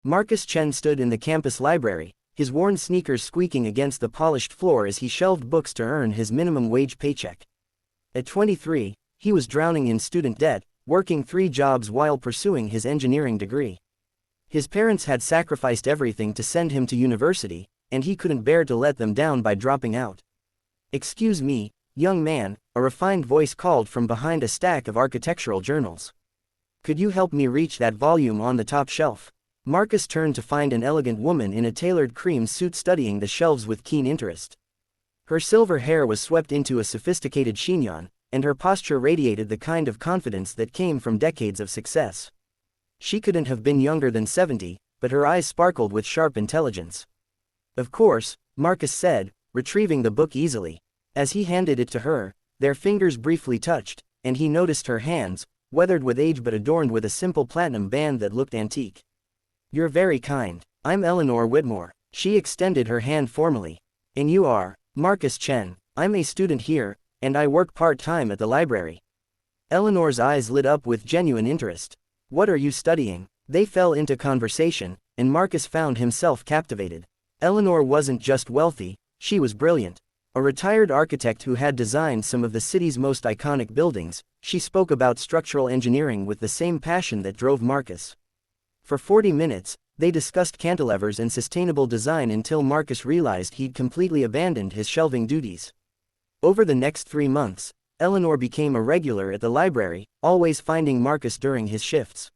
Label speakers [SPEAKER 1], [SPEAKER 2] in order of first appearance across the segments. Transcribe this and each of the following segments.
[SPEAKER 1] Marcus Chen stood in the campus library, his worn sneakers squeaking against the polished floor as he shelved books to earn his minimum wage paycheck. At 23, he was drowning in student debt, working 3 jobs while pursuing his engineering degree. His parents had sacrificed everything to send him to university, and he couldn't bear to let them down by dropping out. "Excuse me, young man," a refined voice called from behind a stack of architectural journals. "Could you help me reach that volume on the top shelf?" Marcus turned to find an elegant woman in a tailored cream suit studying the shelves with keen interest. Her silver hair was swept into a sophisticated chignon, and her posture radiated the kind of confidence that came from decades of success. She couldn't have been younger than 70, but her eyes sparkled with sharp intelligence. "Of course," Marcus said, retrieving the book easily. As he handed it to her, their fingers briefly touched, and he noticed her hands, weathered with age but adorned with a simple platinum band that looked antique. "You're very kind. I'm Eleanor Whitmore." She extended her hand formally. "And you are?" "Marcus Chen. I'm a student here, and I work part-time at the library." Eleanor's eyes lit up with genuine interest. "What are you studying?" They fell into conversation, and Marcus found himself captivated. Eleanor wasn't just wealthy, she was brilliant. A retired architect who had designed some of the city's most iconic buildings, she spoke about structural engineering with the same passion that drove Marcus. For 40 minutes, they discussed cantilevers and sustainable design until Marcus realized he'd completely abandoned his shelving duties. Over the next 3 months, Eleanor became a regular at the library, always finding Marcus during his shifts.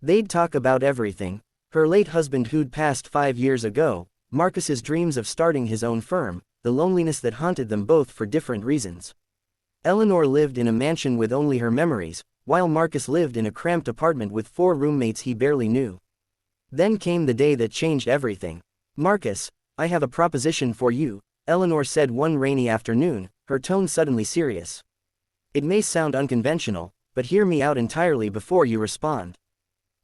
[SPEAKER 1] They'd talk about everything: her late husband who'd passed 5 years ago, Marcus's dreams of starting his own firm, the loneliness that haunted them both for different reasons. Eleanor lived in a mansion with only her memories, while Marcus lived in a cramped apartment with 4 roommates he barely knew. Then came the day that changed everything. "Marcus, I have a proposition for you," Eleanor said one rainy afternoon, her tone suddenly serious. "It may sound unconventional, but hear me out entirely before you respond."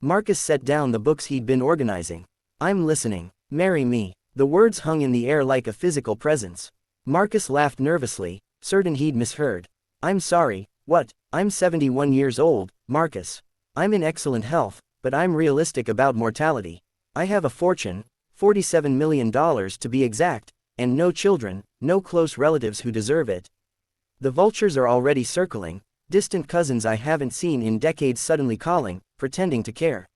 [SPEAKER 1] Marcus set down the books he'd been organizing. "I'm listening. Marry me." The words hung in the air like a physical presence. Marcus laughed nervously, certain he'd misheard. "I'm sorry, what? I'm 71 years old, Marcus. I'm in excellent health, but I'm realistic about mortality. I have a fortune, $47 million to be exact, and no children, no close relatives who deserve it. The vultures are already circling, distant cousins I haven't seen in decades suddenly calling, pretending to care."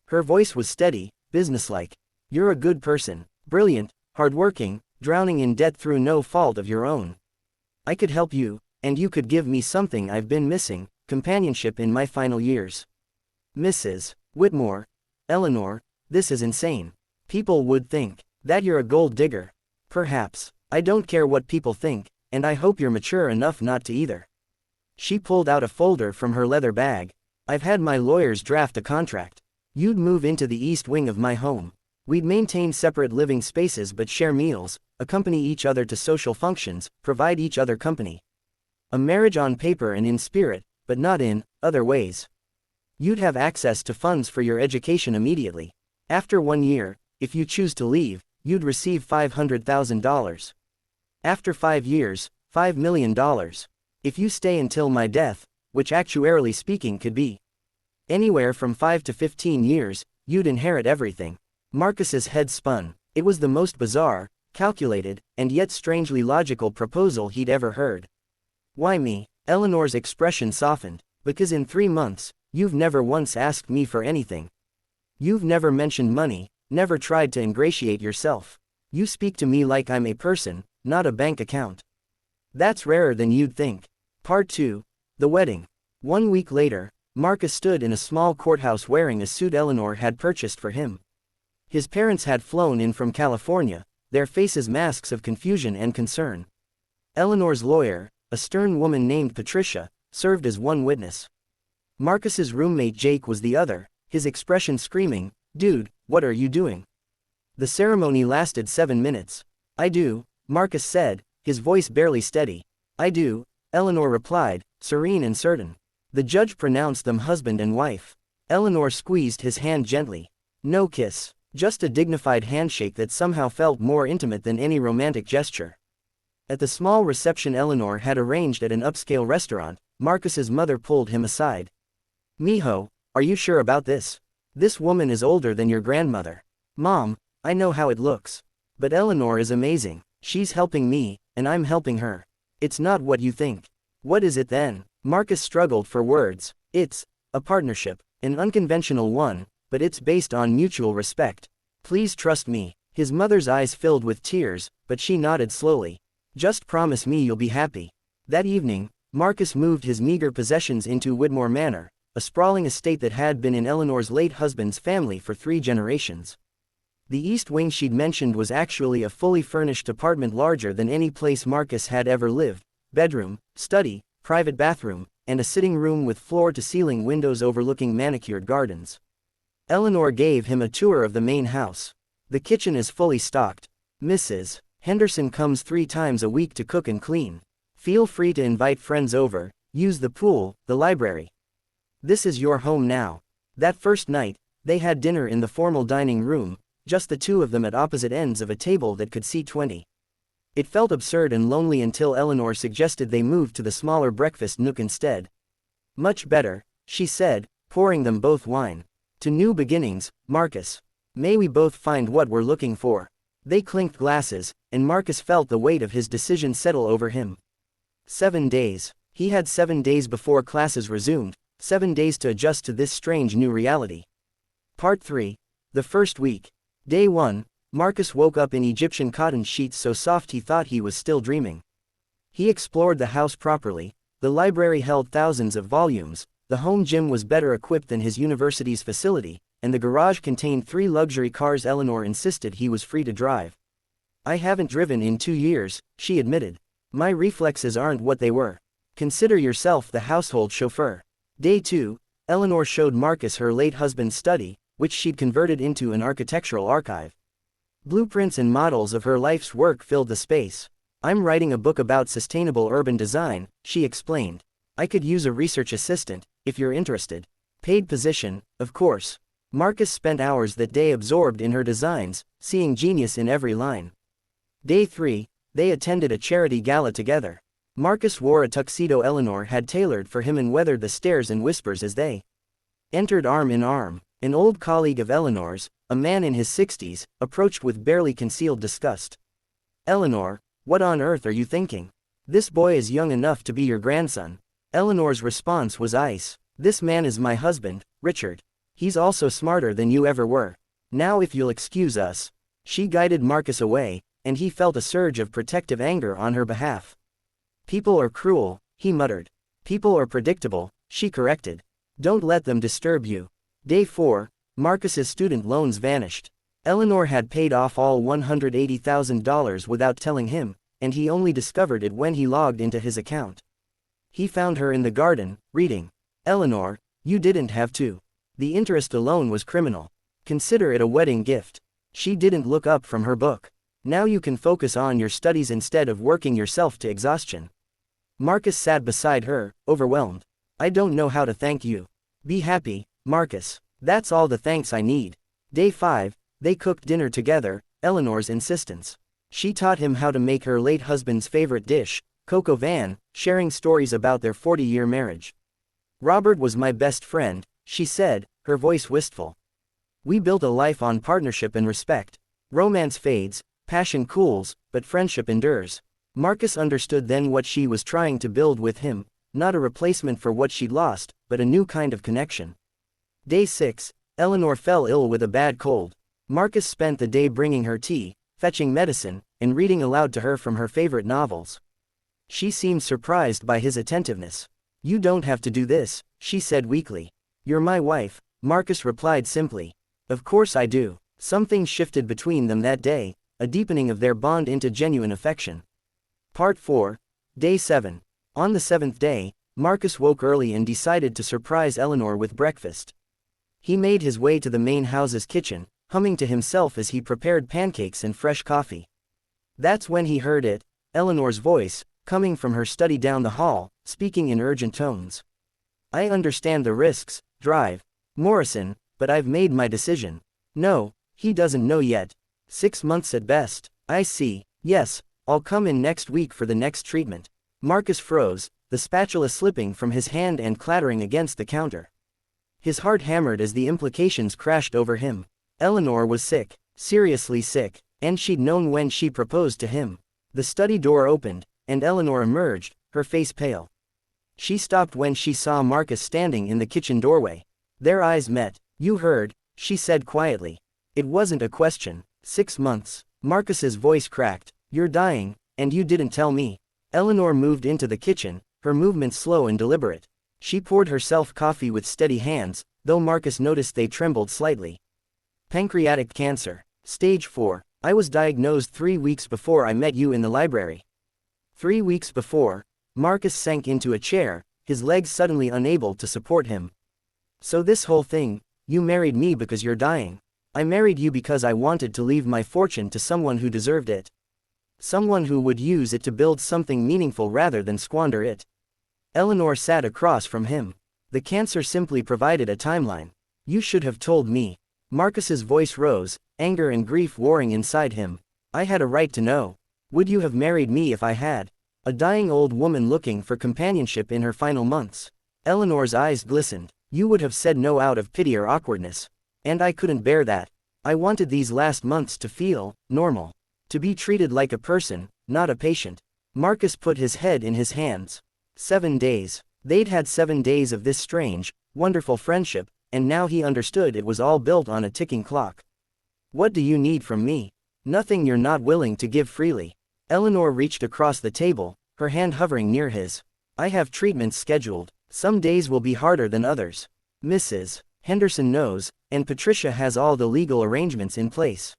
[SPEAKER 1] Her voice was steady, businesslike. "You're a good person. Brilliant, hardworking, drowning in debt through no fault of your own. I could help you, and you could give me something I've been missing: companionship in my final years." "Mrs. Whitmore." "Eleanor, this is insane. People would think that you're a gold digger." "Perhaps. I don't care what people think, and I hope you're mature enough not to either." She pulled out a folder from her leather bag. "I've had my lawyers draft a contract. You'd move into the east wing of my home. We'd maintain separate living spaces but share meals, accompany each other to social functions, provide each other company. A marriage on paper and in spirit, but not in other ways. You'd have access to funds for your education immediately. After 1 year, if you choose to leave, you'd receive $500,000. After 5 years, $5 million. If you stay until my death, which actuarially speaking could be anywhere from 5 to 15 years, you'd inherit everything." Marcus's head spun. It was the most bizarre, calculated, and yet strangely logical proposal he'd ever heard. "Why me?" Eleanor's expression softened. "Because in 3 months, you've never once asked me for anything. You've never mentioned money, never tried to ingratiate yourself. You speak to me like I'm a person, not a bank account. That's rarer than you'd think." Part 2. The Wedding. 1 week later, Marcus stood in a small courthouse wearing a suit Eleanor had purchased for him. His parents had flown in from California, their faces masks of confusion and concern. Eleanor's lawyer, a stern woman named Patricia, served as one witness. Marcus's roommate Jake was the other, his expression screaming, "Dude, what are you doing?" The ceremony lasted 7 minutes. "I do," Marcus said, his voice barely steady. "I do," Eleanor replied, serene and certain. The judge pronounced them husband and wife. Eleanor squeezed his hand gently. No kiss. Just a dignified handshake that somehow felt more intimate than any romantic gesture. At the small reception Eleanor had arranged at an upscale restaurant, Marcus's mother pulled him aside. "Mijo, are you sure about this? This woman is older than your grandmother. Mom, I know how it looks. But Eleanor is amazing. She's helping me, and I'm helping her. It's not what you think. What is it then? Marcus struggled for words. It's a partnership, an unconventional one, but it's based on mutual respect. Please trust me. His mother's eyes filled with tears, but she nodded slowly. Just promise me you'll be happy. That evening, Marcus moved his meager possessions into Whitmore Manor, a sprawling estate that had been in Eleanor's late husband's family for 3 generations. The east wing she'd mentioned was actually a fully furnished apartment larger than any place Marcus had ever lived: bedroom, study, private bathroom, and a sitting room with floor-to-ceiling windows overlooking manicured gardens. Eleanor gave him a tour of the main house. The kitchen is fully stocked. Mrs. Henderson comes 3 times a week to cook and clean. Feel free to invite friends over, use the pool, the library. This is your home now. That first night, they had dinner in the formal dining room, just the 2 of them at opposite ends of a table that could seat 20. It felt absurd and lonely until Eleanor suggested they move to the smaller breakfast nook instead. Much better, she said, pouring them both wine. To new beginnings, Marcus. May we both find what we're looking for. They clinked glasses, and Marcus felt the weight of his decision settle over him. 7 days. He had 7 days before classes resumed, 7 days to adjust to this strange new reality. Part 3. The first week. Day 1, Marcus woke up in Egyptian cotton sheets so soft he thought he was still dreaming. He explored the house properly. The library held thousands of volumes, the home gym was better equipped than his university's facility, and the garage contained 3 luxury cars Eleanor insisted he was free to drive. I haven't driven in 2 years, she admitted. My reflexes aren't what they were. Consider yourself the household chauffeur. Day 2, Eleanor showed Marcus her late husband's study, which she'd converted into an architectural archive. Blueprints and models of her life's work filled the space. I'm writing a book about sustainable urban design, she explained. I could use a research assistant, if you're interested. Paid position, of course. Marcus spent hours that day absorbed in her designs, seeing genius in every line. Day 3, they attended a charity gala together. Marcus wore a tuxedo Eleanor had tailored for him and weathered the stares and whispers as they entered arm in arm. An old colleague of Eleanor's, a man in his 60s, approached with barely concealed disgust. Eleanor, what on earth are you thinking? This boy is young enough to be your grandson. Eleanor's response was ice. This man is my husband, Richard. He's also smarter than you ever were. Now if you'll excuse us. She guided Marcus away, and he felt a surge of protective anger on her behalf. People are cruel, he muttered. People are predictable, she corrected. Don't let them disturb you. Day 4, Marcus's student loans vanished. Eleanor had paid off all $180,000 without telling him, and he only discovered it when he logged into his account. He found her in the garden, reading. Eleanor, you didn't have to. The interest alone was criminal. Consider it a wedding gift. She didn't look up from her book. Now you can focus on your studies instead of working yourself to exhaustion. Marcus sat beside her, overwhelmed. I don't know how to thank you. Be happy, Marcus. That's all the thanks I need. Day 5, they cooked dinner together, Eleanor's insistence. She taught him how to make her late husband's favorite dish, coq au vin, sharing stories about their 40-year marriage. Robert was my best friend, she said, her voice wistful. We built a life on partnership and respect. Romance fades, passion cools, but friendship endures. Marcus understood then what she was trying to build with him, not a replacement for what she'd lost, but a new kind of connection. Day 6, Eleanor fell ill with a bad cold. Marcus spent the day bringing her tea, fetching medicine, and reading aloud to her from her favorite novels. She seemed surprised by his attentiveness. You don't have to do this, she said weakly. You're my wife, Marcus replied simply. Of course I do. Something shifted between them that day, a deepening of their bond into genuine affection. Part 4. Day 7. On the 7th day, Marcus woke early and decided to surprise Eleanor with breakfast. He made his way to the main house's kitchen, humming to himself as he prepared pancakes and fresh coffee. That's when he heard it, Eleanor's voice, coming from her study down the hall, speaking in urgent tones. I understand the risks, drive, Morrison, but I've made my decision. No, he doesn't know yet. 6 months at best. I see. Yes, I'll come in next week for the next treatment. Marcus froze, the spatula slipping from his hand and clattering against the counter. His heart hammered as the implications crashed over him. Eleanor was sick, seriously sick, and she'd known when she proposed to him. The study door opened, and Eleanor emerged, her face pale. She stopped when she saw Marcus standing in the kitchen doorway. Their eyes met. "You heard," she said quietly. It wasn't a question. 6 months. Marcus's voice cracked. "You're dying, and you didn't tell me." Eleanor moved into the kitchen, her movements slow and deliberate. She poured herself coffee with steady hands, though Marcus noticed they trembled slightly. "Pancreatic cancer. Stage 4. I was diagnosed 3 weeks before I met you in the library." 3 weeks before. Marcus sank into a chair, his legs suddenly unable to support him. "So this whole thing, you married me because you're dying." "I married you because I wanted to leave my fortune to someone who deserved it. Someone who would use it to build something meaningful rather than squander it." Eleanor sat across from him. "The cancer simply provided a timeline. You should have told me." Marcus's voice rose, anger and grief warring inside him. "I had a right to know. Would you have married me if I had?" A dying old woman looking for companionship in her final months. Eleanor's eyes glistened. "You would have said no out of pity or awkwardness. And I couldn't bear that. I wanted these last months to feel normal. To be treated like a person, not a patient." Marcus put his head in his hands. 7 days. They'd had 7 days of this strange, wonderful friendship, and now he understood it was all built on a ticking clock. "What do you need from me?" "Nothing you're not willing to give freely." Eleanor reached across the table, her hand hovering near his. "I have treatments scheduled. Some days will be harder than others. Mrs. Henderson knows, and Patricia has all the legal arrangements in place.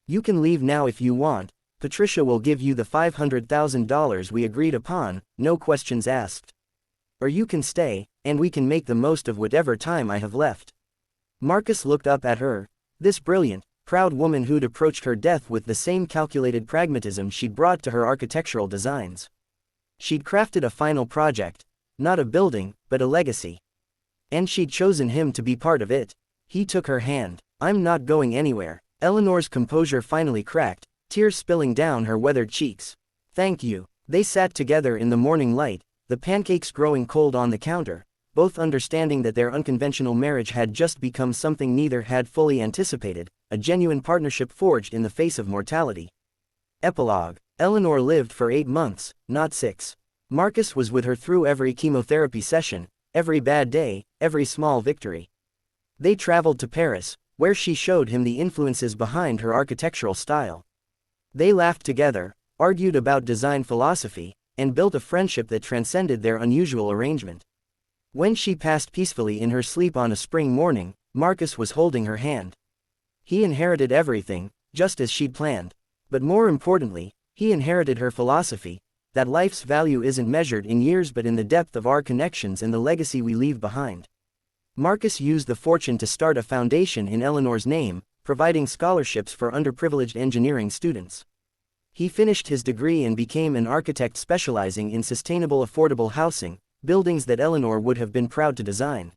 [SPEAKER 1] You can leave now if you want. Patricia will give you the $500,000 we agreed upon, no questions asked. Or you can stay, and we can make the most of whatever time I have left." Marcus looked up at her. This brilliant, proud woman who'd approached her death with the same calculated pragmatism she'd brought to her architectural designs. She'd crafted a final project. Not a building, but a legacy. And she'd chosen him to be part of it. He took her hand. "I'm not going anywhere." Eleanor's composure finally cracked, tears spilling down her weathered cheeks. "Thank you." They sat together in the morning light, the pancakes growing cold on the counter, both understanding that their unconventional marriage had just become something neither had fully anticipated, a genuine partnership forged in the face of mortality. Epilogue. Eleanor lived for 8 months, not 6. Marcus was with her through every chemotherapy session, every bad day, every small victory. They traveled to Paris, where she showed him the influences behind her architectural style. They laughed together, argued about design philosophy, and built a friendship that transcended their unusual arrangement. When she passed peacefully in her sleep on a spring morning, Marcus was holding her hand. He inherited everything, just as she'd planned. But more importantly, he inherited her philosophy, that life's value isn't measured in years but in the depth of our connections and the legacy we leave behind. Marcus used the fortune to start a foundation in Eleanor's name, providing scholarships for underprivileged engineering students. He finished his degree and became an architect specializing in sustainable affordable housing, buildings that Eleanor would have been proud to design.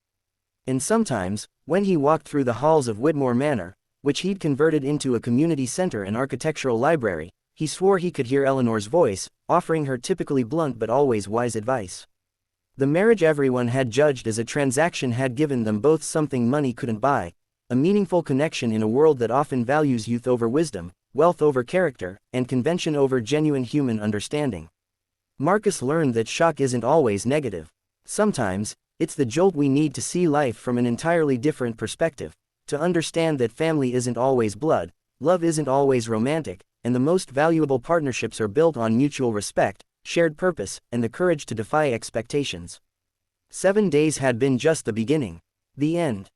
[SPEAKER 1] And sometimes, when he walked through the halls of Whitmore Manor, which he'd converted into a community center and architectural library, he swore he could hear Eleanor's voice, offering her typically blunt but always wise advice. The marriage everyone had judged as a transaction had given them both something money couldn't buy, a meaningful connection in a world that often values youth over wisdom, wealth over character, and convention over genuine human understanding. Marcus learned that shock isn't always negative. Sometimes, it's the jolt we need to see life from an entirely different perspective, to understand that family isn't always blood, love isn't always romantic, and the most valuable partnerships are built on mutual respect, shared purpose, and the courage to defy expectations. 7 days had been just the beginning. The end.